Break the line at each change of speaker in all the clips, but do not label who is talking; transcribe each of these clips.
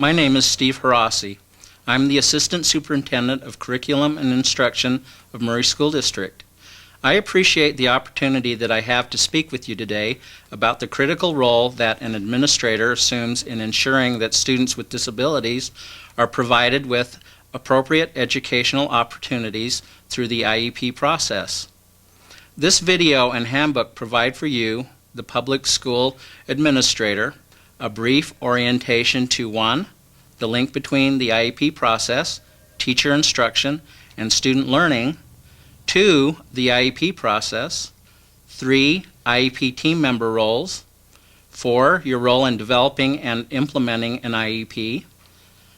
My name is Steve Harasi. I'm the Assistant Superintendent of Curriculum and Instruction of Murray School District. I appreciate the opportunity that I have to speak with you today about the critical role that an administrator assumes in ensuring that students with disabilities are provided with appropriate educational opportunities through the IEP process. This video and handbook provide for you, the public school administrator, a brief orientation to 1, the link between the IEP process, teacher instruction, and student learning, 2, the IEP process, 3, IEP team member roles, 4, your role in developing and implementing an IEP,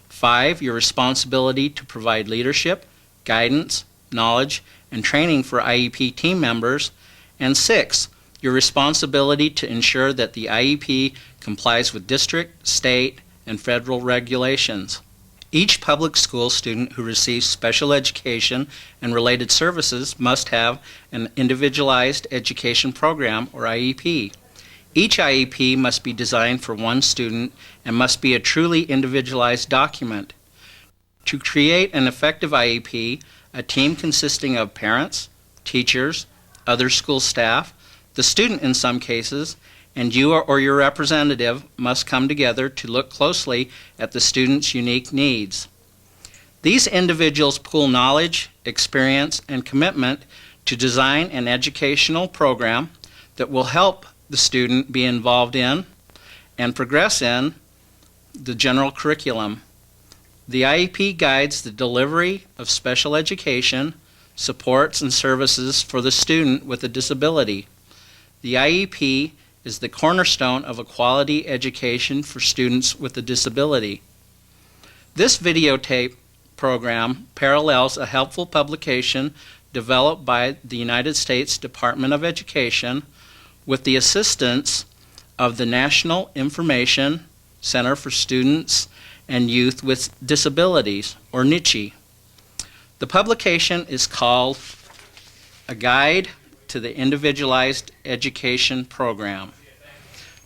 5, your responsibility to provide leadership, guidance, knowledge, and training for IEP team members, and 6, your responsibility to ensure that the IEP complies with district, state, and federal regulations. Each public school student who receives special education and related services must have an individualized education program, or IEP. Each IEP must be designed for one student and must be a truly individualized document. To create an effective IEP, a team consisting of parents, teachers, other school staff, the student in some cases, and you or your representative must come together to look closely at the student's unique needs. These individuals pool knowledge, experience, and commitment to design an educational program that will help the student be involved in and progress in the general curriculum. The IEP guides the delivery of special education, supports, and services for the student with a disability. The IEP is the cornerstone of a quality education for students with a disability. This videotape program parallels a helpful publication developed by the United States Department of Education with the assistance of the National Information Center for Students and Youth with Disabilities, or NICHE. The publication is called A Guide to the Individualized Education Program.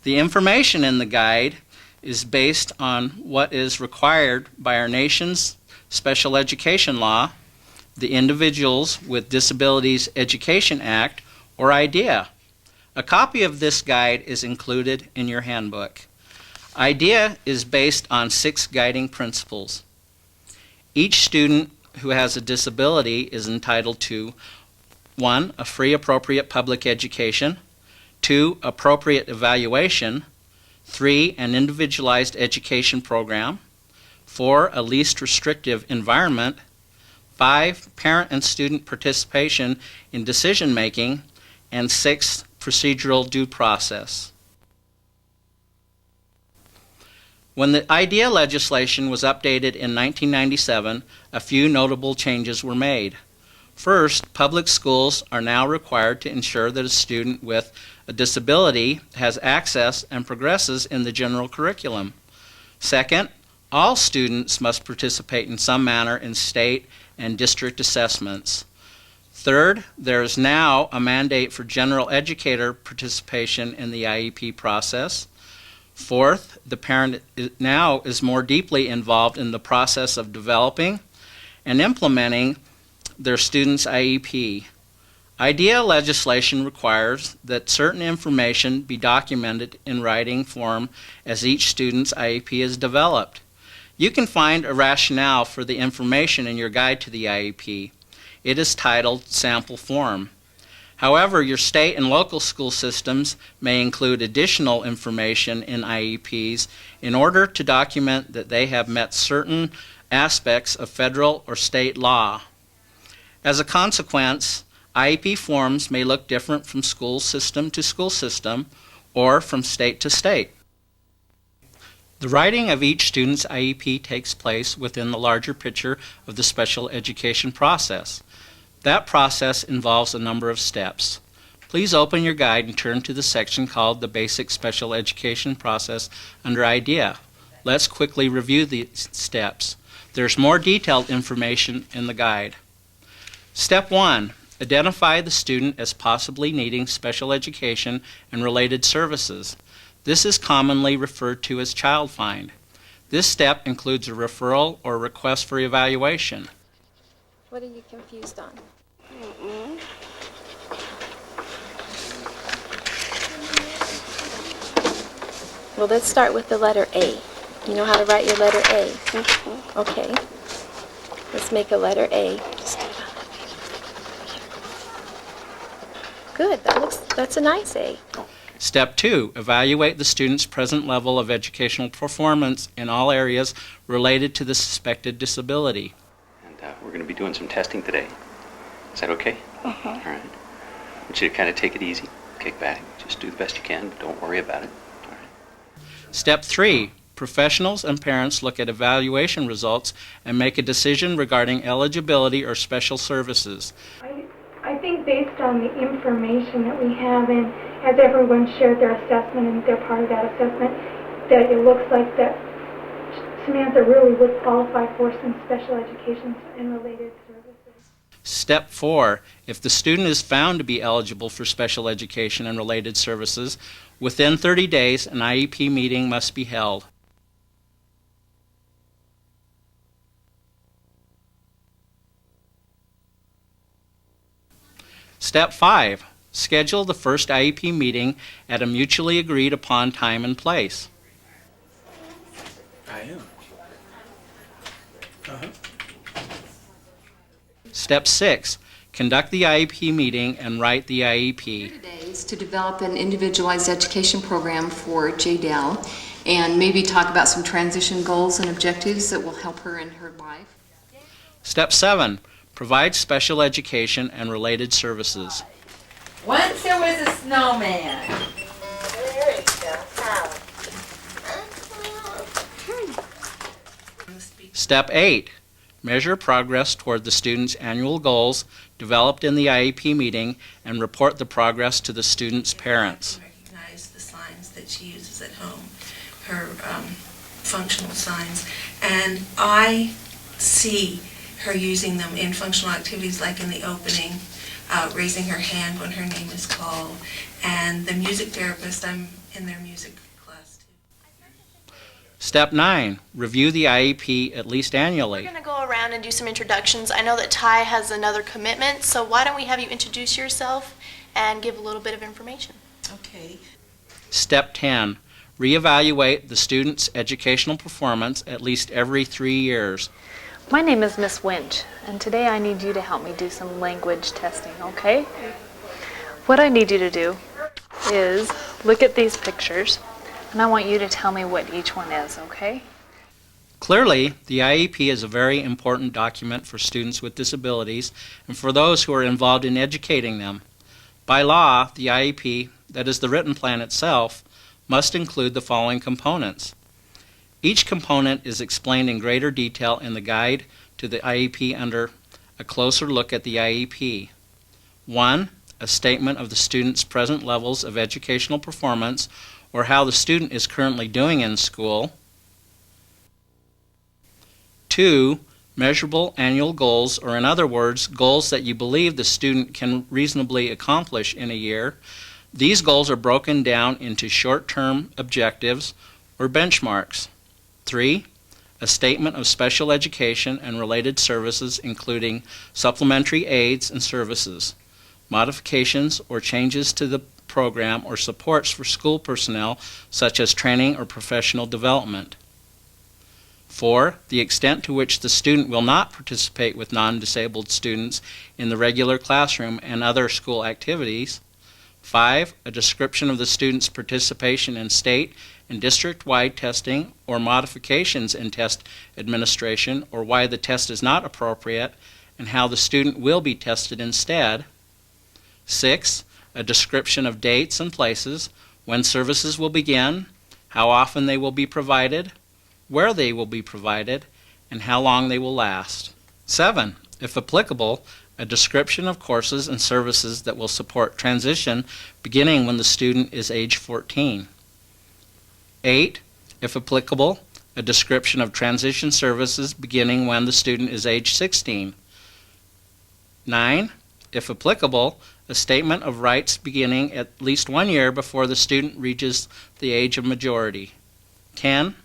The information in the guide is based on what is required by our nation's special education law, the Individuals with Disabilities Education Act, or IDEA. A copy of this guide is included in your handbook. IDEA is based on 6 guiding principles. Each student who has a disability is entitled to 1, a free appropriate public education, 2, appropriate evaluation, 3, an individualized education program, 4, a least restrictive environment, 5, parent and student participation in decision making, and 6, procedural due process. When the IDEA legislation was updated in 1997, a few notable changes were made. First, public schools are now required to ensure that a student with a disability has access and progresses in the general curriculum. Second, all students must participate in some manner in state and district assessments. Third, there is now a mandate for general educator participation in the IEP process. Fourth, the parent now is more deeply involved in the process of developing and implementing their student's IEP. IDEA legislation requires that certain information be documented in writing form as each student's IEP is developed. You can find a rationale for the information in your guide to the IEP. It is titled Sample Form. However, your state and local school systems may include additional information in IEPs in order to document that they have met certain aspects of federal or state law. As a consequence, IEP forms may look different from school system to school system or from state to state. The writing of each student's IEP takes place within the larger picture of the special education process. That process involves a number of steps. Please open your guide and turn to the section called the Basic Special Education Process under IDEA. Let's quickly review the steps. There's more detailed information in the guide. Step 1, identify the student as possibly needing special education and related services. This is commonly referred to as child find. This step includes a referral or request for evaluation.
What are you confused on? Well, let's start with the letter A. You know how to write your letter A? Okay. Let's make a letter A. Good. That's a nice A.
Step 2, evaluate the student's present level of educational performance in all areas related to the suspected disability.
And we're going to be doing some testing today. Is that okay? All right. I want you to kind of take it easy, kick back, just do the best you can, but don't worry about it. All right.
Step 3, professionals and parents look at evaluation results and make a decision regarding eligibility or special services.
I think based on the information that we have, and as everyone shared their assessment and they're part of that assessment, that it looks like that Samantha really would qualify for some special education and related services.
Step 4, if the student is found to be eligible for special education and related services, within 30 days an IEP meeting must be held. Step 5, schedule the first IEP meeting at a mutually agreed upon time and place.
I am.
Step 6, conduct the IEP meeting and write the IEP.
Today is to develop an individualized education program for J-Dell and maybe talk about some transition goals and objectives that will help her in her life.
Step 7, provide special education and related services.
Once there was a snowman.
There you go.
Step 8, measure progress toward the student's annual goals developed in the IEP meeting and report the progress to the student's parents.
Recognize the signs that she uses at home, her functional signs, and I see her using them in functional activities like in the opening, raising her hand when her name is called, and the music therapist, I'm in their music class too.
Step 9, review the IEP at least annually.
We're going to go around and do some introductions. I know that Ty has another commitment, so why don't we have you introduce yourself and give a little bit of information.
Okay.
Step 10, reevaluate the student's educational performance at least every 3 years.
My name is Miss Winch, and today I need you to help me do some language testing, okay? What I need you to do is look at these pictures, and I want you to tell me what each one is, okay?
Clearly, the IEP is a very important document for students with disabilities and for those who are involved in educating them. By law, the IEP, that is the written plan itself, must include the following components. Each component is explained in greater detail in the guide to the IEP under a closer look at the IEP. 1. A statement of the student's present levels of educational performance or how the student is currently doing in school. 2. Measurable annual goals, or in other words, goals that you believe the student can reasonably accomplish in a year. These goals are broken down into short-term objectives or benchmarks. 3. A statement of special education and related services, including supplementary aids and services, modifications or changes to the program or supports for school personnel, such as training or professional development. 4. The extent to which the student will not participate with non-disabled students in the regular classroom and other school activities. 5. A description of the student's participation in state and district-wide testing or modifications in test administration, or why the test is not appropriate and how the student will be tested instead. 6. A description of dates and places, when services will begin, how often they will be provided, where they will be provided, and how long they will last. 7. If applicable, a description of courses and services that will support transition beginning when the student is age 14. 8. If applicable, a description of transition services beginning when the student is age 16. 9. If applicable, a statement of rights beginning at least 1 year before the student reaches the age of majority. 10.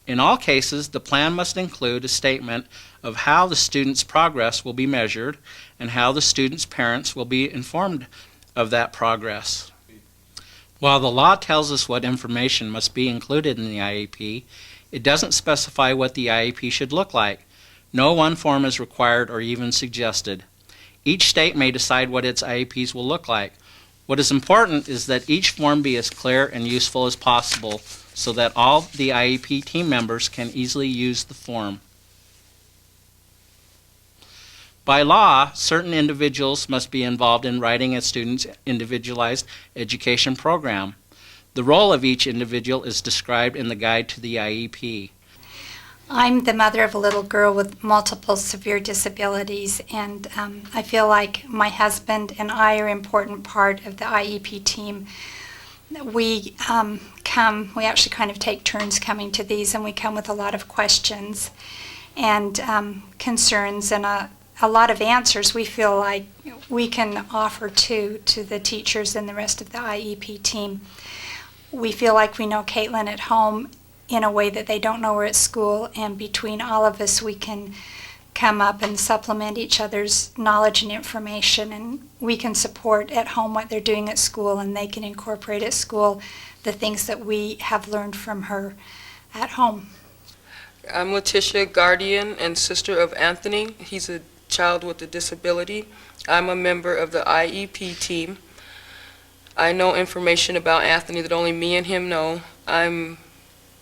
In all cases, the plan must include a statement of how the student's progress will be measured and how the student's parents will be informed of that progress. While the law tells us what information must be included in the IEP, it doesn't specify what the IEP should look like. No one form is required or even suggested. Each state may decide what its IEPs will look like. What is important is that each form be as clear and useful as possible so that all the IEP team members can easily use the form. By law, certain individuals must be involved in writing a student's individualized education program. The role of each individual is described in the guide to the IEP.
I'm the mother of a little girl with multiple severe disabilities, and I feel like my husband and I are an important part of the IEP team. We actually kind of take turns coming to these, and we come with a lot of questions and concerns and a lot of answers we feel like we can offer to the teachers and the rest of the IEP team. We feel like we know Caitlin at home in a way that they don't know her at school, and between all of us we can come up and supplement each other's knowledge and information, and we can support at home what they're doing at school, and they can incorporate at school the things that we have learned from her at home.
I'm Letitia, guardian and sister of Anthony. He's a child with a disability. I'm a member of the IEP team. I know information about Anthony that only me and him know. I'm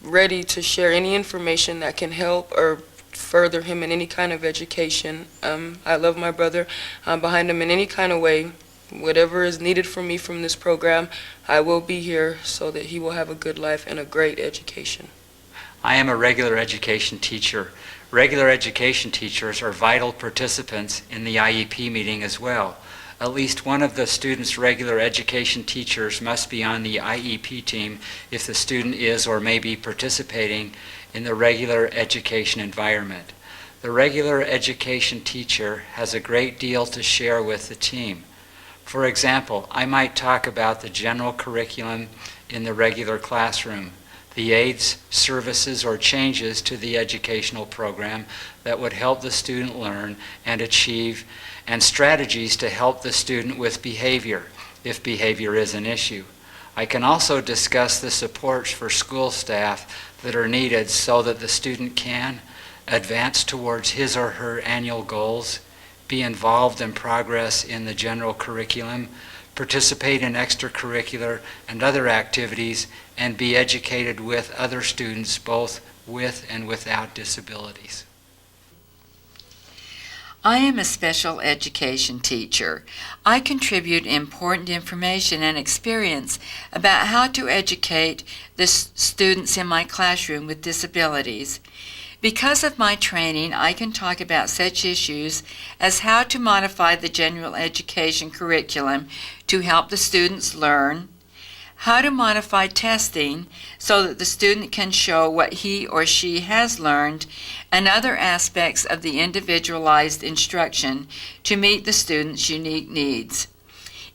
ready to share any information that can help or further him in any kind of education. I love my brother. I'm behind him in any kind of way. Whatever is needed from me from this program, I will be here so that he will have a good life and a great education.
I am a regular education teacher. Regular education teachers are vital participants in the IEP meeting as well. At least one of the student's regular education teachers must be on the IEP team if the student is or may be participating in the regular education environment. The regular education teacher has a great deal to share with the team. For example, I might talk about the general curriculum in the regular classroom, the aids, services, or changes to the educational program that would help the student learn and achieve, and strategies to help the student with behavior, if behavior is an issue. I can also discuss the supports for school staff that are needed so that the student can advance towards his or her annual goals, be involved in progress in the general curriculum, participate in extracurricular and other activities, and be educated with other students both with and without disabilities.
I am a special education teacher. I contribute important information and experience about how to educate the students in my classroom with disabilities. Because of my training, I can talk about such issues as how to modify the general education curriculum to help the students learn, how to modify testing so that the student can show what he or she has learned, and other aspects of the individualized instruction to meet the student's unique needs.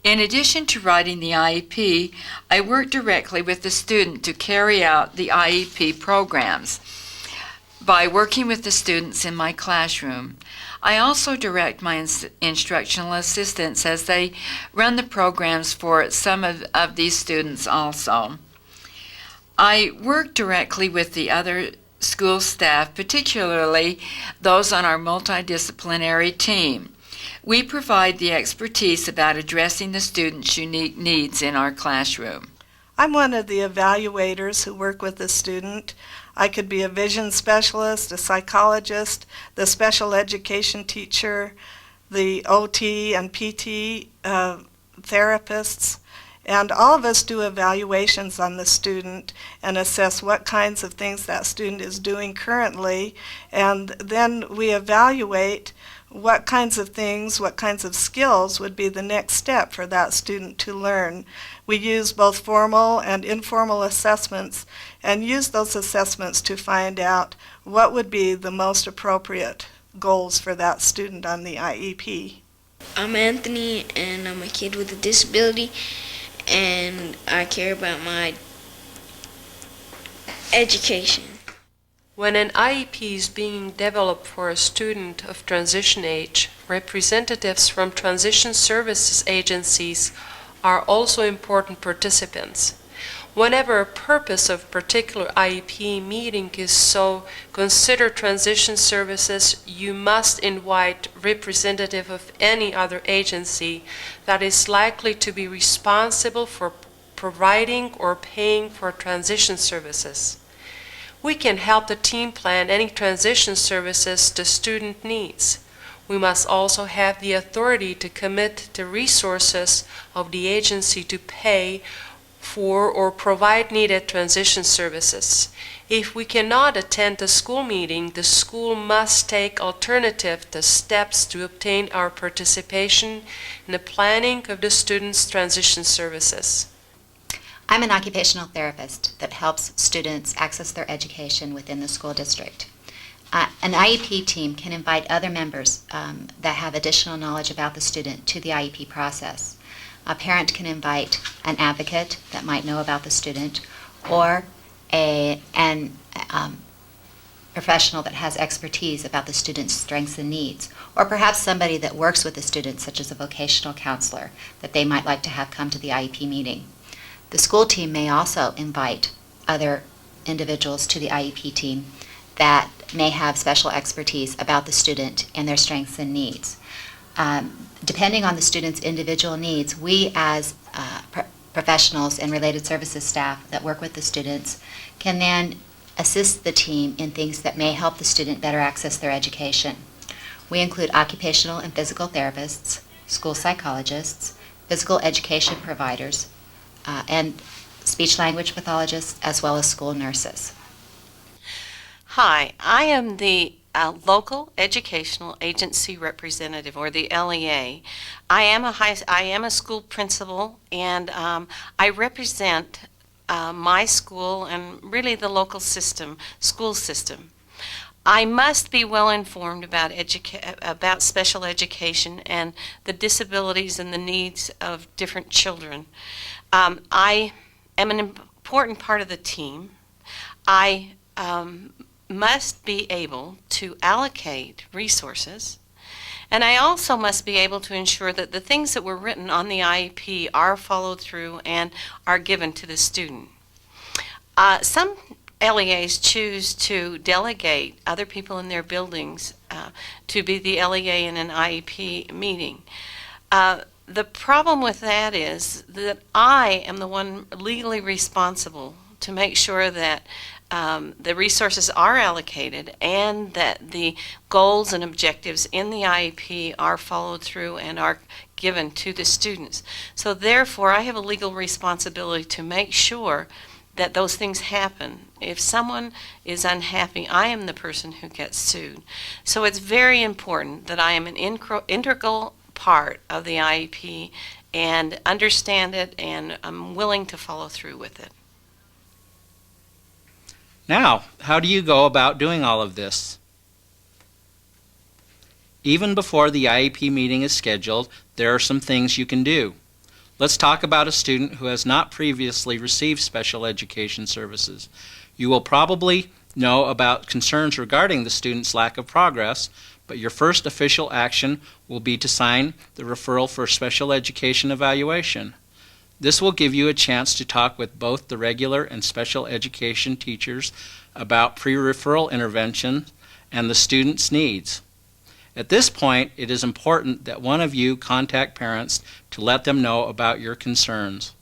In addition to writing the IEP, I work directly with the student to carry out the IEP programs by working with the students in my classroom. I also direct my instructional assistants as they run the programs for some of these students also. I work directly with the other school staff, particularly those on our multidisciplinary team. We provide the expertise about addressing the students' unique needs in our classroom.
I'm one of the evaluators who work with the student. I could be a vision specialist, a psychologist, the special education teacher, the OT and PT therapists, and all of us do evaluations on the student and assess what kinds of things that student is doing currently, and then we evaluate what kinds of things, what kinds of skills would be the next step for that student to learn. We use both formal and informal assessments and use those assessments to find out what would be the most appropriate goals for that student on the IEP.
I'm Anthony, and I'm a kid with a disability, and I care about my education.
When an IEP is being developed for a student of transition age, representatives from transition services agencies are also important participants. Whenever a purpose of particular IEP meeting is so consider transition services, you must invite representative of any other agency that is likely to be responsible for providing or paying for transition services. We can help the team plan any transition services the student needs. We must also have the authority to commit the resources of the agency to pay for or provide needed transition services. If we cannot attend the school meeting, the school must take alternative steps to obtain our participation in the planning of the students' transition services.
I'm an occupational therapist that helps students access their education within the school district. An IEP team can invite other members that have additional knowledge about the student to the IEP process. A parent can invite an advocate that might know about the student, or an professional that has expertise about the student's strengths and needs, or perhaps somebody that works with the student, such as a vocational counselor, that they might like to have come to the IEP meeting. The school team may also invite other individuals to the IEP team that may have special expertise about the student and their strengths and needs. Depending on the student's individual needs, we as professionals and related services staff that work with the students can then assist the team in things that may help the student better access their education. We include occupational and physical therapists, school psychologists, physical education providers, and speech-language pathologists, as well as school nurses.
Hi, I am the local educational agency representative, or the LEA. I am a school principal, and I represent my school and really the local school system. I must be well informed about special education and the disabilities and the needs of different children. I am an important part of the team. I must be able to allocate resources, and I also must be able to ensure that the things that were written on the IEP are followed through and are given to the student. Some LEAs choose to delegate other people in their buildings to be the LEA in an IEP meeting. The problem with that is that I am the one legally responsible to make sure that the resources are allocated and that the goals and objectives in the IEP are followed through and are given to the students. So therefore, I have a legal responsibility to make sure that those things happen. If someone is unhappy, I am the person who gets sued. So it's very important that I am an integral part of the IEP and understand it, and I'm willing to follow through with it.
Now, how do you go about doing all of this? Even before the IEP meeting is scheduled, there are some things you can do. Let's talk about a student who has not previously received special education services. You will probably know about concerns regarding the student's lack of progress, but your first official action will be to sign the referral for special education evaluation. This will give you a chance to talk with both the regular and special education teachers about pre-referral intervention and the student's needs. At this point, it is important that one of you contact parents to let them know about your concerns.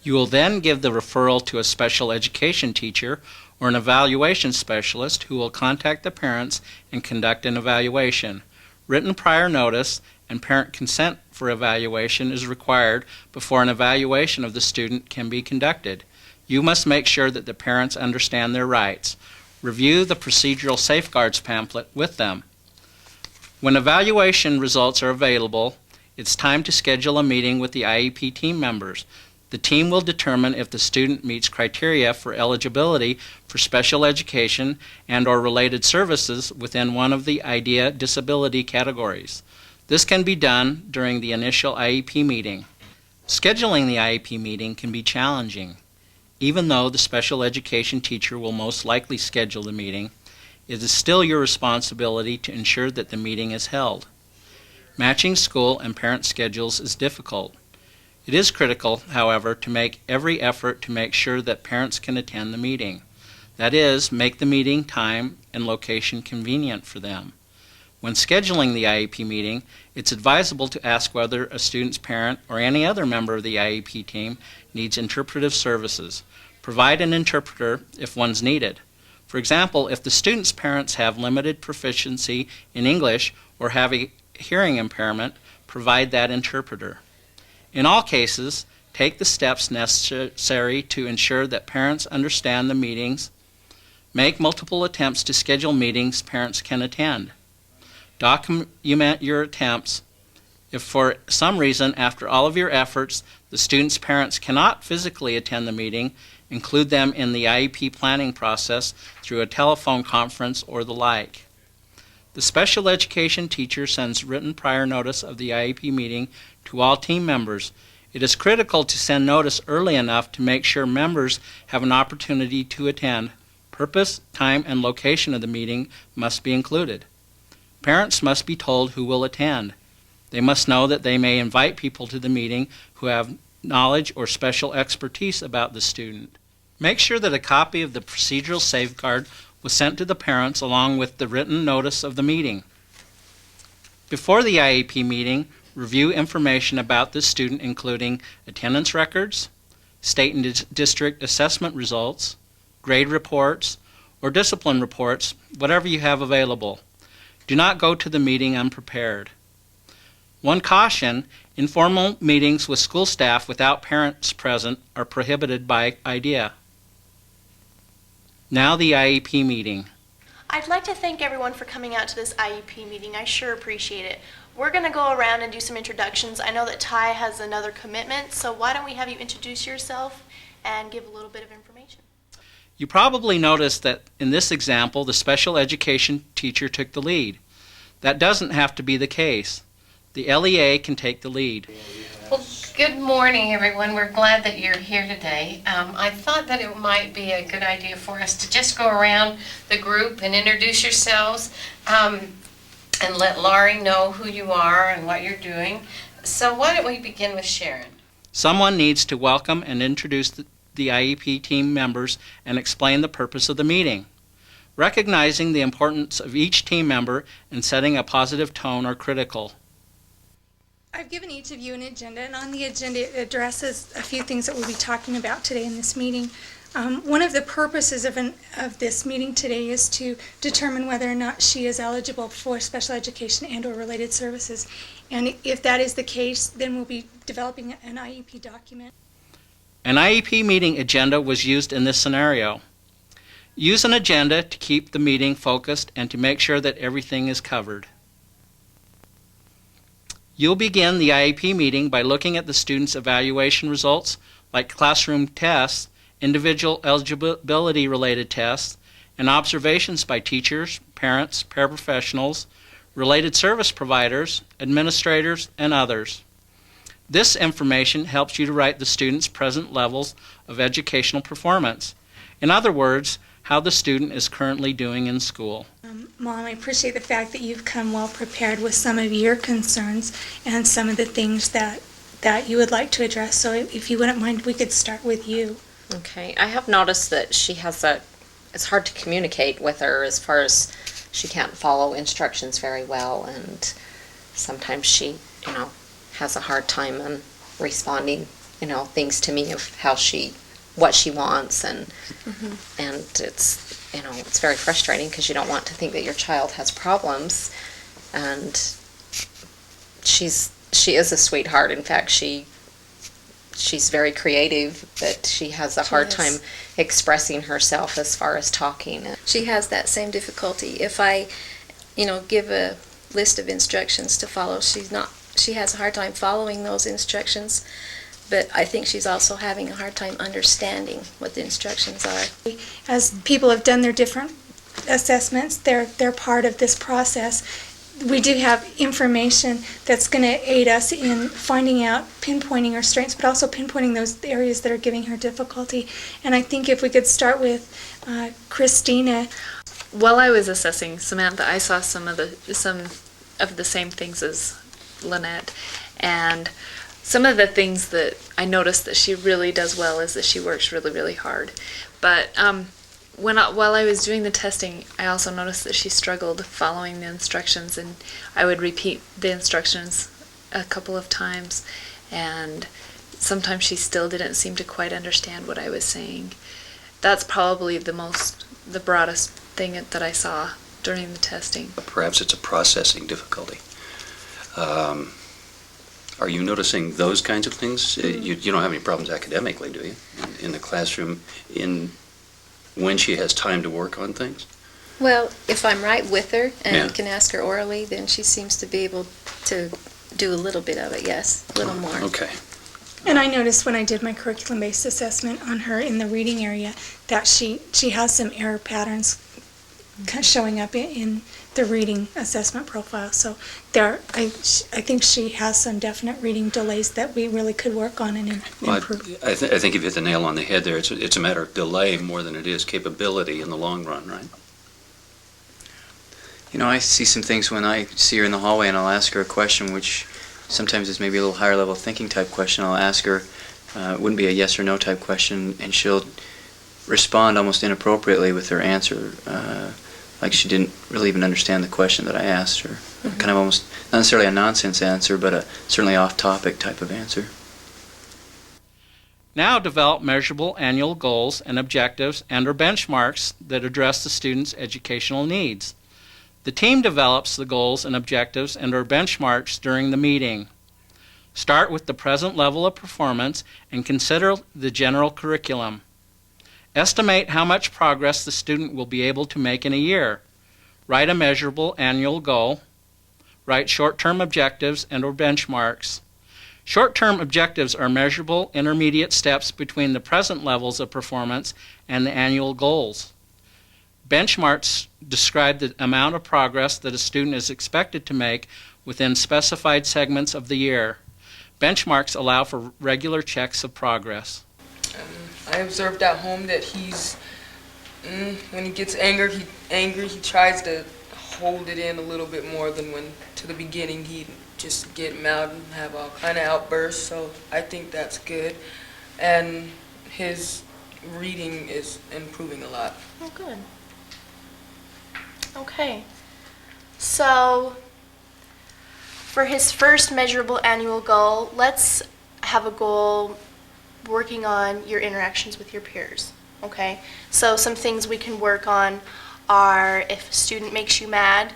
You will then give the referral to a special education teacher or an evaluation specialist who will contact the parents and conduct an evaluation. Written prior notice and parent consent for evaluation is required before an evaluation of the student can be conducted. You must make sure that the parents understand their rights. Review the procedural safeguards pamphlet with them. When evaluation results are available, it's time to schedule a meeting with the IEP team members. The team will determine if the student meets criteria for eligibility for special education and/or related services within one of the IDEA disability categories. This can be done during the initial IEP meeting. Scheduling the IEP meeting can be challenging. Even though the special education teacher will most likely schedule the meeting, it is still your responsibility to ensure that the meeting is held. Matching school and parent schedules is difficult. It is critical, however, to make every effort to make sure that parents can attend the meeting. That is, make the meeting time and location convenient for them. When scheduling the IEP meeting, it's advisable to ask whether a student's parent or any other member of the IEP team needs interpretive services. Provide an interpreter if one's needed. For example, if the student's parents have limited proficiency in English or have a hearing impairment, provide that interpreter. In all cases, take the steps necessary to ensure that parents understand the meetings. Make multiple attempts to schedule meetings parents can attend. Document your attempts. If for some reason, after all of your efforts, the student's parents cannot physically attend the meeting, include them in the IEP planning process through a telephone conference or the like. The special education teacher sends written prior notice of the IEP meeting to all team members. It is critical to send notice early enough to make sure members have an opportunity to attend. Purpose, time, and location of the meeting must be included. Parents must be told who will attend. They must know that they may invite people to the meeting who have knowledge or special expertise about the student. Make sure that a copy of the procedural safeguard was sent to the parents along with the written notice of the meeting. Before the IEP meeting, review information about the student including attendance records, state and district assessment results, grade reports, or discipline reports, whatever you have available. Do not go to the meeting unprepared. One caution, informal meetings with school staff without parents present are prohibited by IDEA. Now the IEP meeting.
I'd like to thank everyone for coming out to this IEP meeting. I sure appreciate it. We're going to go around and do some introductions. I know that Ty has another commitment, so why don't we have you introduce yourself and give a little bit of information.
You probably noticed that in this example, the special education teacher took the lead. That doesn't have to be the case. The LEA can take the lead.
Well, good morning, everyone. We're glad that you're here today. I thought that it might be a good idea for us to just go around the group and introduce yourselves and let Laurie know who you are and what you're doing. So why don't we begin with Sharon?
Someone needs to welcome and introduce the IEP team members and explain the purpose of the meeting. Recognizing the importance of each team member and setting a positive tone are critical.
I've given each of you an agenda, and on the agenda it addresses a few things that we'll be talking about today in this meeting. One of the purposes of this meeting today is to determine whether or not she is eligible for special education and or related services. And if that is the case, then we'll be developing an IEP document.
An IEP meeting agenda was used in this scenario. Use an agenda to keep the meeting focused and to make sure that everything is covered. You'll begin the IEP meeting by looking at the students' evaluation results, like classroom tests, individual eligibility-related tests, and observations by teachers, parents, paraprofessionals, related service providers, administrators, and others. This information helps you to write the student's present levels of educational performance. In other words, how the student is currently doing in school.
Mom, I appreciate the fact that you've come well prepared with some of your concerns and some of the things that you would like to address. So if you wouldn't mind, we could start with you.
Okay, I have noticed that she has it's hard to communicate with her as far as she can't follow instructions very well, and sometimes she, has a hard time on responding, things to me of what she wants, and it's, it's very frustrating because you don't want to think that your child has problems, and she is a sweetheart. In fact, she's very creative, but she has a hard time expressing herself as far as talking.
She has that same difficulty. If I, give a list of instructions to follow, she has a hard time following those instructions, but I think she's also having a hard time understanding what the instructions are.
As people have done their different assessments, they're part of this process. We do have information that's going to aid us in finding out, pinpointing her strengths, but also pinpointing those areas that are giving her difficulty. And I think if we could start with Christina.
while I was assessing Samantha, I saw some of the same things as Lynette, and some of the things that I noticed that she really does well is that she works really, really hard. But while I was doing the testing, I also noticed that she struggled following the instructions, and I would repeat the instructions a couple of times, and sometimes she still didn't seem to quite understand what I was saying. That's probably the broadest thing that I saw during the testing.
Perhaps it's a processing difficulty. Are you noticing those kinds of things? You don't have any problems academically, do you? In the classroom, when she has time to work on things?
Well, if I'm right with her and
Yeah.
can ask her orally, then she seems to be able to do a little bit of it, yes, a little more.
Okay.
And I noticed when I did my curriculum-based assessment on her in the reading area that she has some error patterns showing up in the reading assessment profile. So I think she has some definite reading delays that we really could work on and improve.
I think you've hit the nail on the head there. It's a matter of delay more than it is capability in the long run, right?
You know, I see some things when I see her in the hallway and I'll ask her a question, which sometimes is maybe a little higher level thinking type question. I'll ask her, it wouldn't be a yes or no type question, and she'll respond almost inappropriately with her answer, like she didn't really even understand the question that I asked her. Kind of almost, not necessarily a nonsense answer, but a certainly off-topic type of answer.
Now develop measurable annual goals and objectives and/or benchmarks that address the student's educational needs. The team develops the goals and objectives and/or benchmarks during the meeting. Start with the present level of performance and consider the general curriculum. Estimate how much progress the student will be able to make in a year. Write a measurable annual goal. Write short-term objectives and/or benchmarks. Short-term objectives are measurable intermediate steps between the present levels of performance and the annual goals. Benchmarks describe the amount of progress that a student is expected to make within specified segments of the year. Benchmarks allow for regular checks of progress.
I observed at home that when he gets angry, he tries to hold it in a little bit more than when to the beginning he'd just get mad and have all kind of outbursts. So I think that's good, and his reading is improving a lot.
Oh, good. Okay. So for his first measurable annual goal, let's have a goal working on your interactions with your peers, okay? So some things we can work on are if a student makes you mad,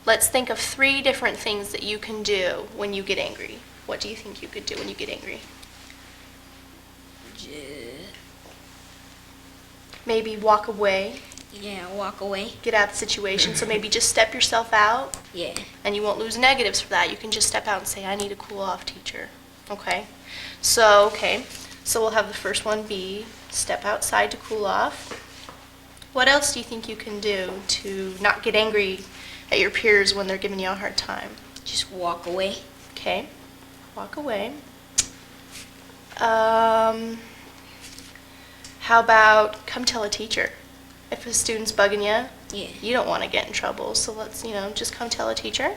let's think of 3 different things that you can do when you get angry. What do you think you could do when you get angry? Maybe walk away.
Yeah, walk away.
Get out of the situation. So maybe just step yourself out.
Yeah.
And you won't lose negatives for that. You can just step out and say, I need to cool off, teacher. Okay? So we'll have the first one be step outside to cool off. What else do you think you can do to not get angry at your peers when they're giving you a hard time?
Just walk away.
Okay. Walk away. How about come tell a teacher? If a student's bugging you,
Yeah.
you don't want to get in trouble, so let's, just come tell a teacher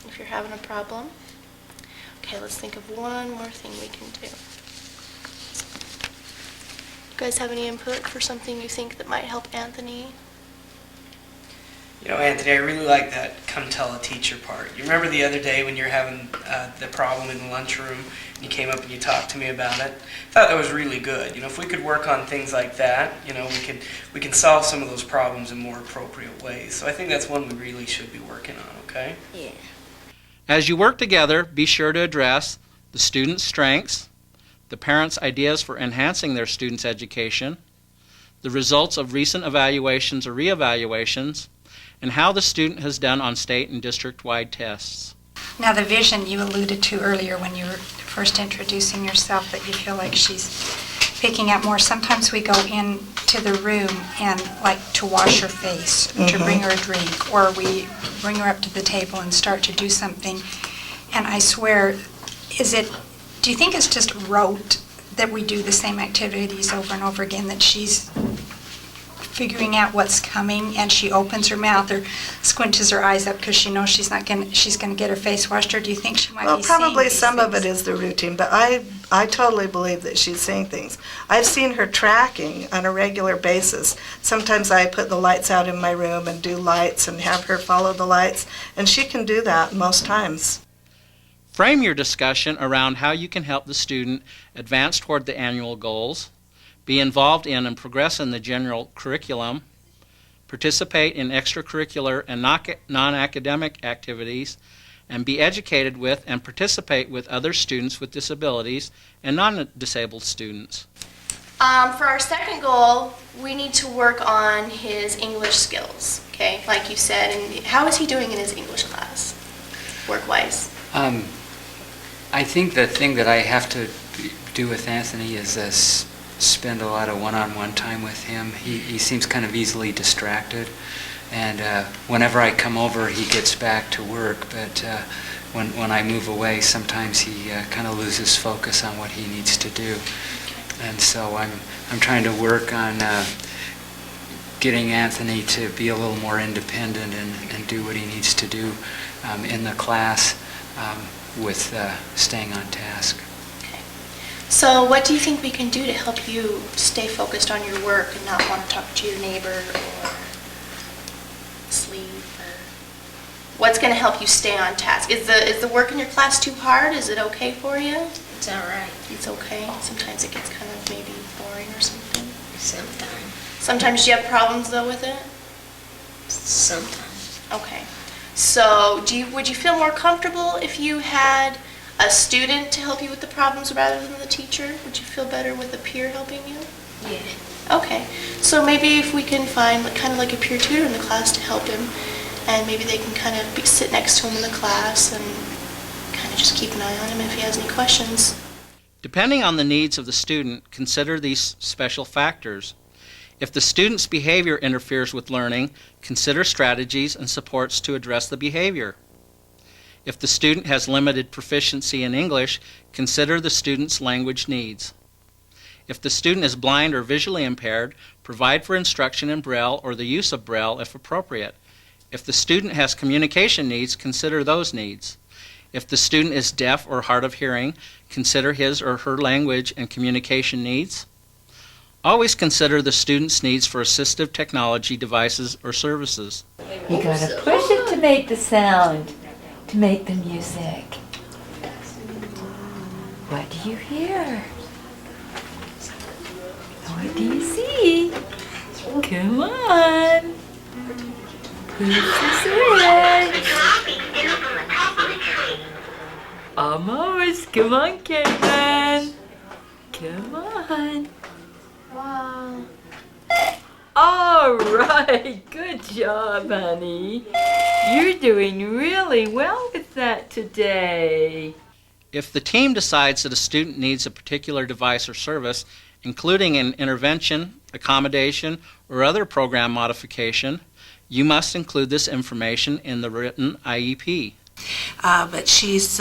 if you're having a problem. Okay, let's think of one more thing we can do. You guys have any input for something you think that might help Anthony?
You know, Anthony, I really like that come tell a teacher part. You remember the other day when you were having the problem in the lunchroom and you came up and you talked to me about it? I thought that was really good. If we could work on things like that, we can solve some of those problems in more appropriate ways. So I think that's one we really should be working on, okay?
Yeah.
As you work together, be sure to address the student's strengths, the parents' ideas for enhancing their student's education, the results of recent evaluations or reevaluations, and how the student has done on state and district-wide tests.
Now, the vision you alluded to earlier when you were first introducing yourself, that you feel like she's picking up more. Sometimes we go into the room and like to wash her face, to bring her a drink, or we bring her up to the table and start to do something. And I swear, do you think it's just rote that we do the same activities over and over again, that she's figuring out what's coming, and she opens her mouth or squinches her eyes up because she knows she's going to get her face washed, or do you think she might be seeing
probably
these
some of
things?
it is the routine, but I totally believe that she's seeing things. I've seen her tracking on a regular basis. Sometimes I put the lights out in my room and do lights and have her follow the lights, and she can do that most times.
Frame your discussion around how you can help the student advance toward the annual goals, be involved in and progress in the general curriculum, participate in extracurricular and non-academic activities, and be educated with and participate with other students with disabilities and non-disabled students.
For our second goal, we need to work on his English skills, okay, like you said. And how is he doing in his English class, work-wise?
I think the thing that I have to do with Anthony is spend a lot of one-on-one time with him. He seems kind of easily distracted, and whenever I come over he gets back to work, but when I move away sometimes he kind of loses focus on what he needs to do. And so I'm trying to work on getting Anthony to be a little more independent and do what he needs to do in the class with staying on task.
So what do you think we can do to help you stay focused on your work and not want to talk to your neighbor or sleep? Or what's going to help you stay on task? Is the work in your class too hard? Is it okay for you?
It's all right.
It's okay. Sometimes it gets kind of maybe boring or something.
Sometimes.
Sometimes you have problems though with it?
Sometimes.
Okay. So would you feel more comfortable if you had a student to help you with the problems rather than the teacher? Would you feel better with a peer helping you?
Yeah.
Okay. So maybe if we can find kind of like a peer tutor in the class to help him, and maybe they can kind of sit next to him in the class and kind of just keep an eye on him if he has any questions.
Depending on the needs of the student, consider these special factors. If the student's behavior interferes with learning, consider strategies and supports to address the behavior. If the student has limited proficiency in English, consider the student's language needs. If the student is blind or visually impaired, provide for instruction in Braille or the use of Braille if appropriate. If the student has communication needs, consider those needs. If the student is deaf or hard of hearing, consider his or her language and communication needs. Always consider the student's needs for assistive technology devices or services.
You gotta push it to make the sound, to make the music. What do you hear? What do you see? Come on. Push the switch. Almost. Come on, Caitlin. Come on.
Wow.
All right. Good job, honey. You're doing really well with that today.
If the team decides that a student needs a particular device or service, including an intervention, accommodation, or other program modification, you must include this information in the written IEP.
But she's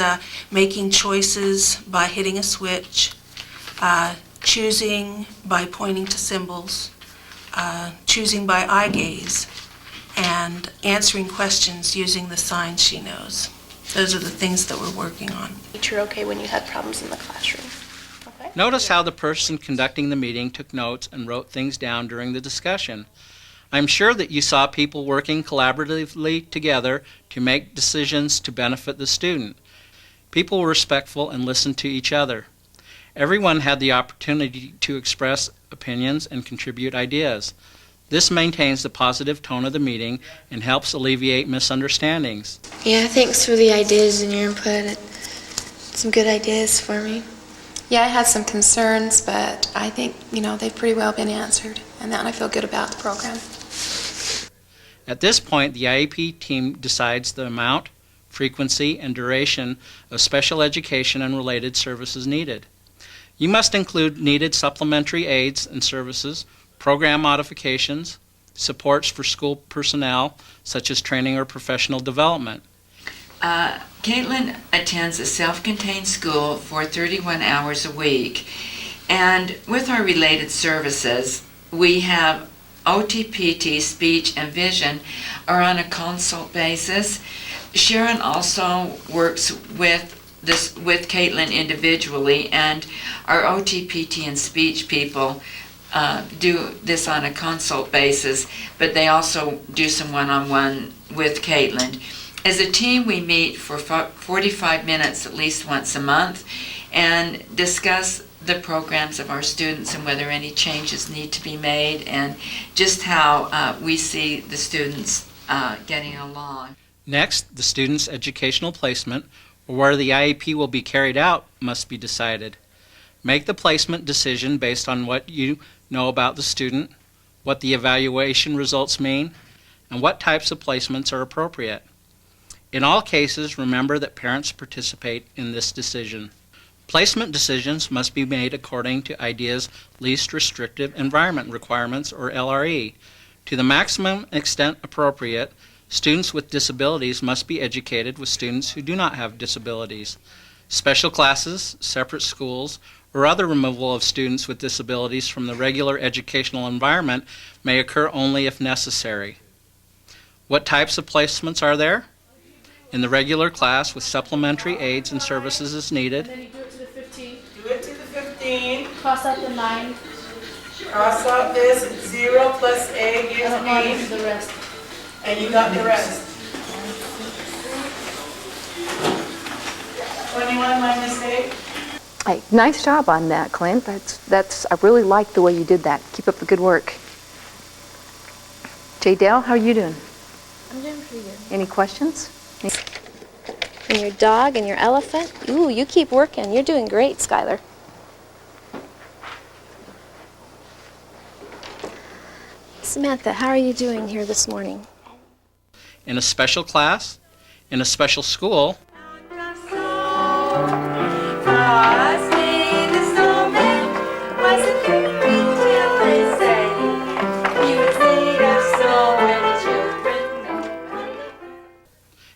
making choices by hitting a switch, choosing by pointing to symbols, choosing by eye gaze, and answering questions using the signs she knows. Those are the things that we're working on.
Teacher, okay when you had problems in the classroom? Okay.
Notice how the person conducting the meeting took notes and wrote things down during the discussion. I'm sure that you saw people working collaboratively together to make decisions to benefit the student. People were respectful and listened to each other. Everyone had the opportunity to express opinions and contribute ideas. This maintains the positive tone of the meeting and helps alleviate misunderstandings.
Yeah, thanks for the ideas and your input. Some good ideas for me.
Yeah, I had some concerns, but I think, they've pretty well been answered, and I feel good about the program.
At this point, the IEP team decides the amount, frequency, and duration of special education and related services needed. You must include needed supplementary aids and services, program modifications, supports for school personnel, such as training or professional development.
Caitlin attends a self-contained school for 31 hours a week, and with our related services, we have OTPT, speech, and vision are on a consult basis. Sharon also works with Caitlin individually, and our OTPT and speech people do this on a consult basis, but they also do some one-on-one with Caitlin. As a team, we meet for 45 minutes at least once a month and discuss the programs of our students and whether any changes need to be made and just how we see the students getting along.
Next, the student's educational placement, or where the IEP will be carried out, must be decided. Make the placement decision based on what you know about the student, what the evaluation results mean, and what types of placements are appropriate. In all cases, remember that parents participate in this decision. Placement decisions must be made according to IDEA's Least Restrictive Environment Requirements, or LRE. To the maximum extent appropriate, students with disabilities must be educated with students who do not have disabilities. Special classes, separate schools, or other removal of students with disabilities from the regular educational environment may occur only if necessary. What types of placements are there? In the regular class with supplementary aids and services as needed.
And then you do it to the 15.
Do it to the 15.
Cross out the 9.
Cross out this 0 plus A gives
I don't know
B.
the rest.
And you got the rest. 21 minus 8.
Hey, nice job on that, Clint. I really like the way you did that. Keep up the good work. J. Dale, how are you doing?
I'm doing pretty good.
Any questions?
And your dog and your elephant? Ooh, you keep working. You're doing great, Skylar. Samantha, how are you doing here this morning?
In a special class, in a special school,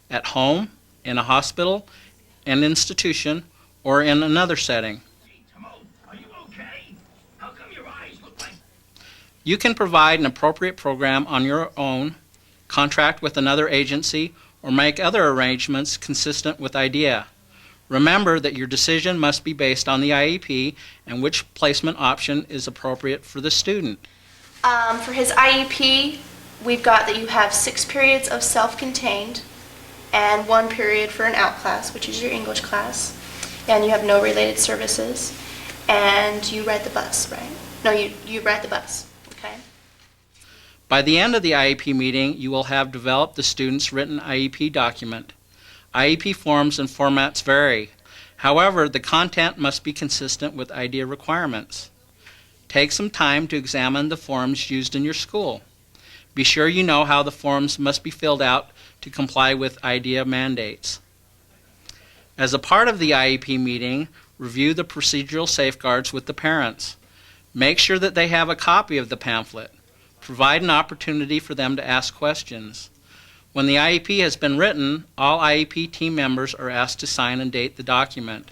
at home, in a hospital, an institution, or in another setting. You can provide an appropriate program on your own, contract with another agency, or make other arrangements consistent with IDEA. Remember that your decision must be based on the IEP and which placement option is appropriate for the student.
For his IEP, we've got that you have 6 periods of self-contained and 1 period for an out class, which is your English class, and you have no related services, and you ride the bus, right? No, you ride the bus, okay?
By the end of the IEP meeting, you will have developed the student's written IEP document. IEP forms and formats vary. However, the content must be consistent with IDEA requirements. Take some time to examine the forms used in your school. Be sure you know how the forms must be filled out to comply with IDEA mandates. As a part of the IEP meeting, review the procedural safeguards with the parents. Make sure that they have a copy of the pamphlet. Provide an opportunity for them to ask questions. When the IEP has been written, all IEP team members are asked to sign and date the document.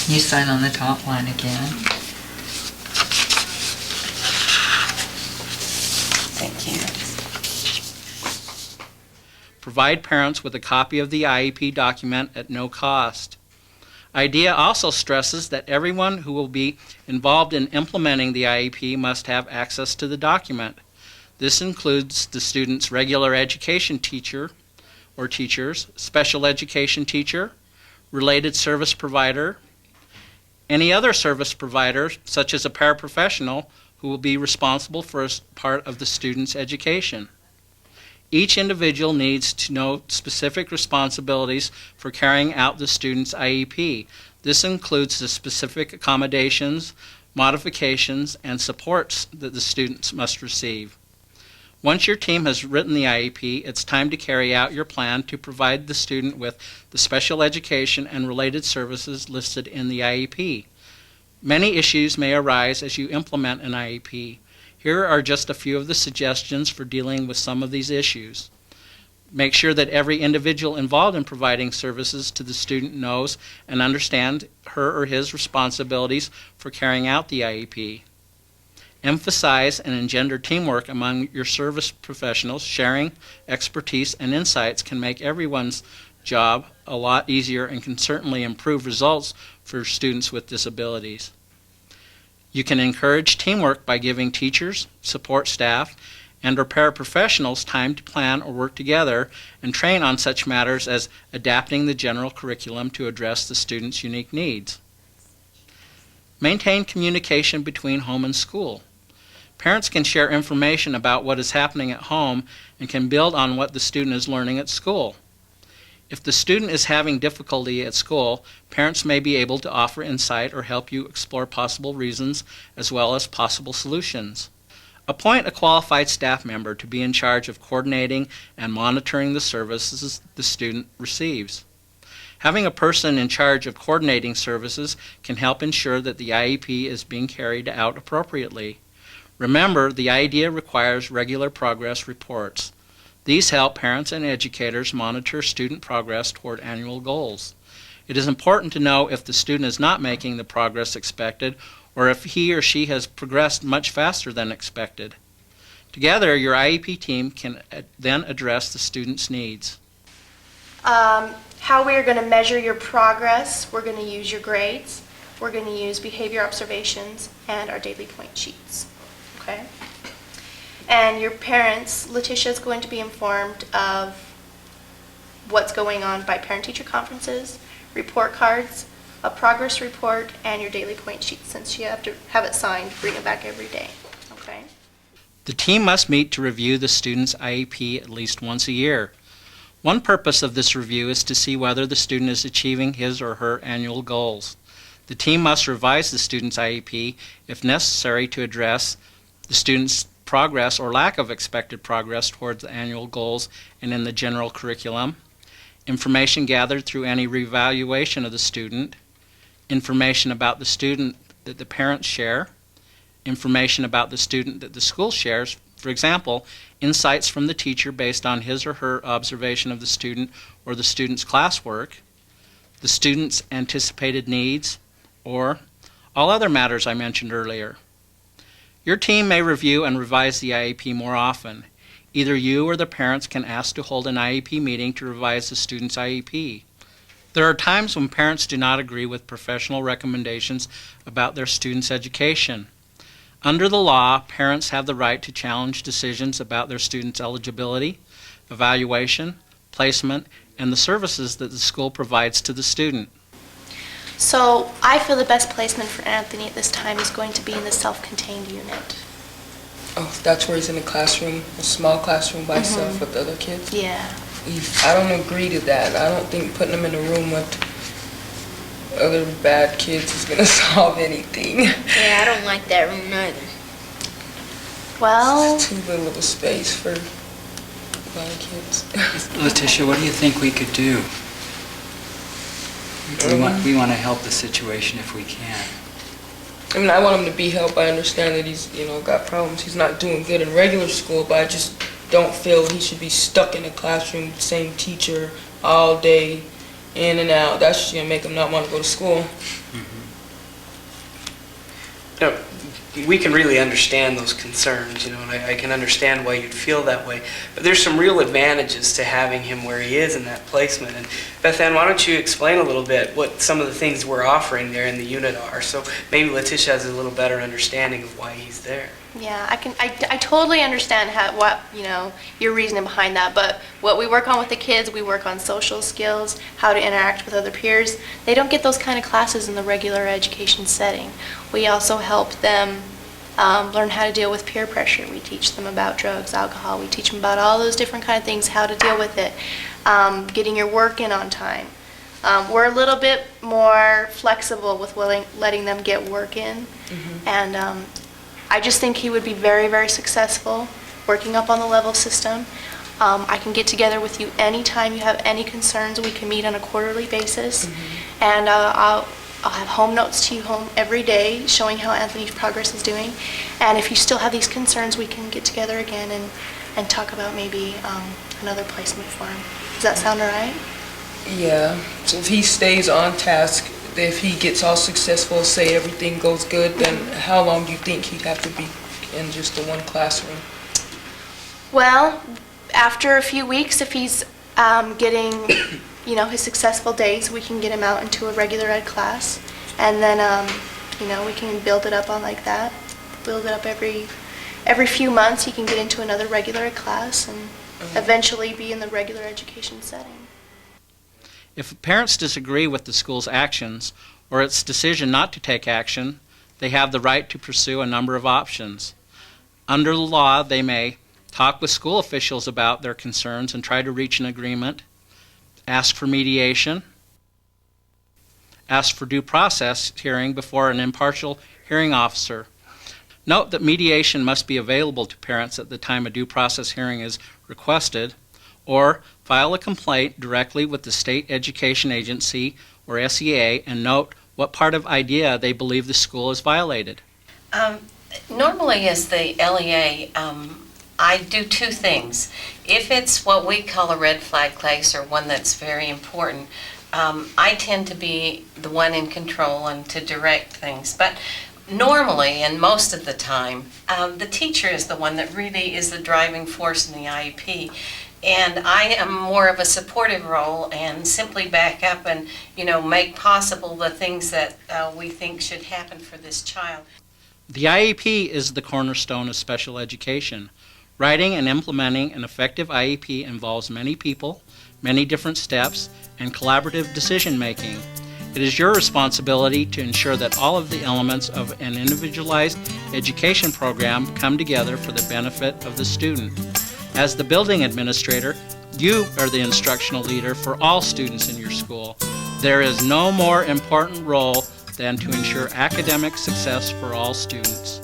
You sign on the top line again. Thank you.
Provide parents with a copy of the IEP document at no cost. IDEA also stresses that everyone who will be involved in implementing the IEP must have access to the document. This includes the student's regular education teacher or teachers, special education teacher, related service provider, any other service provider, such as a paraprofessional, who will be responsible for a part of the student's education. Each individual needs to know specific responsibilities for carrying out the student's IEP. This includes the specific accommodations, modifications, and supports that the students must receive. Once your team has written the IEP, it's time to carry out your plan to provide the student with the special education and related services listed in the IEP. Many issues may arise as you implement an IEP. Here are just a few of the suggestions for dealing with some of these issues. Make sure that every individual involved in providing services to the student knows and understands her or his responsibilities for carrying out the IEP. Emphasize and engender teamwork among your service professionals. Sharing expertise and insights can make everyone's job a lot easier and can certainly improve results for students with disabilities. You can encourage teamwork by giving teachers, support staff, and or paraprofessionals time to plan or work together and train on such matters as adapting the general curriculum to address the student's unique needs. Maintain communication between home and school. Parents can share information about what is happening at home and can build on what the student is learning at school. If the student is having difficulty at school, parents may be able to offer insight or help you explore possible reasons as well as possible solutions. Appoint a qualified staff member to be in charge of coordinating and monitoring the services the student receives. Having a person in charge of coordinating services can help ensure that the IEP is being carried out appropriately. Remember, the IDEA requires regular progress reports. These help parents and educators monitor student progress toward annual goals. It is important to know if the student is not making the progress expected or if he or she has progressed much faster than expected. Together, your IEP team can then address the student's needs.
How we are going to measure your progress, we're going to use your grades, we're going to use behavior observations, and our daily point sheets. Okay? And your parents, Letitia is going to be informed of what's going on by parent-teacher conferences, report cards, a progress report, and your daily point sheet, since you have to have it signed, bring it back every day. Okay?
The team must meet to review the student's IEP at least once a year. One purpose of this review is to see whether the student is achieving his or her annual goals. The team must revise the student's IEP if necessary to address the student's progress or lack of expected progress towards the annual goals and in the general curriculum, information gathered through any reevaluation of the student, information about the student that the parents share, information about the student that the school shares. For example, insights from the teacher based on his or her observation of the student or the student's classwork, the student's anticipated needs, or all other matters I mentioned earlier. Your team may review and revise the IEP more often. Either you or the parents can ask to hold an IEP meeting to revise the student's IEP. There are times when parents do not agree with professional recommendations about their student's education. Under the law, parents have the right to challenge decisions about their student's eligibility, evaluation, placement, and the services that the school provides to the student.
So I feel the best placement for Anthony at this time is going to be in the self-contained unit.
Oh, that's where he's in a classroom, a small classroom by himself with other kids?
Yeah.
I don't agree to that. I don't think putting him in a room with other bad kids is going to solve anything.
Yeah, I don't like that room either.
Well,
it's too little of a space for a lot of kids.
Letitia, what do you think we could do? We want to help the situation if we can.
I mean, I want him to be helped. I understand that he's, got problems. He's not doing good in regular school, but I just don't feel he should be stuck in a classroom with the same teacher all day, in and out. That's just going to make him not want to go to school.
No, we can really understand those concerns, and I can understand why you'd feel that way. But there's some real advantages to having him where he is in that placement. And Beth Ann, why don't you explain a little bit what some of the things we're offering there in the unit are, so maybe Letitia has a little better understanding of why he's there.
yeah, I totally understand your reasoning behind that, but what we work on with the kids, we work on social skills, how to interact with other peers. They don't get those kind of classes in the regular education setting. We also help them learn how to deal with peer pressure. We teach them about drugs, alcohol. We teach them about all those different kind of things, how to deal with it, getting your work in on time. We're a little bit more flexible with letting them get work in, and I just think he would be very, very successful working up on the level system. I can get together with you anytime you have any concerns. We can meet on a quarterly basis, and I'll have home notes to you home every day showing how Anthony's progress is doing. And if you still have these concerns, we can get together again and talk about maybe another placement for him. Does that sound all right?
Yeah, so if he stays on task, if he gets all successful, say everything goes good, then how long do you think he'd have to be in just the one classroom?
Well, after a few weeks, if he's getting, his successful days, we can get him out into a regular ed class. And then, we can build it up on like that. Build it up every few months. He can get into another regular ed class and eventually be in the regular education setting.
If parents disagree with the school's actions or its decision not to take action, they have the right to pursue a number of options. Under the law, they may talk with school officials about their concerns and try to reach an agreement, ask for mediation, ask for due process hearing before an impartial hearing officer. Note that mediation must be available to parents at the time a due process hearing is requested, or file a complaint directly with the State Education Agency or SEA and note what part of IDEA they believe the school has violated.
Normally as the LEA, I do two things. If it's what we call a red flag case or one that's very important, I tend to be the one in control and to direct things. But normally, and most of the time, the teacher is the one that really is the driving force in the IEP. And I am more of a supportive role and simply back up and, make possible the things that we think should happen for this child.
The IEP is the cornerstone of special education. Writing and implementing an effective IEP involves many people, many different steps, and collaborative decision-making. It is your responsibility to ensure that all of the elements of an individualized education program come together for the benefit of the student. As the building administrator, you are the instructional leader for all students in your school. There is no more important role than to ensure academic success for all students.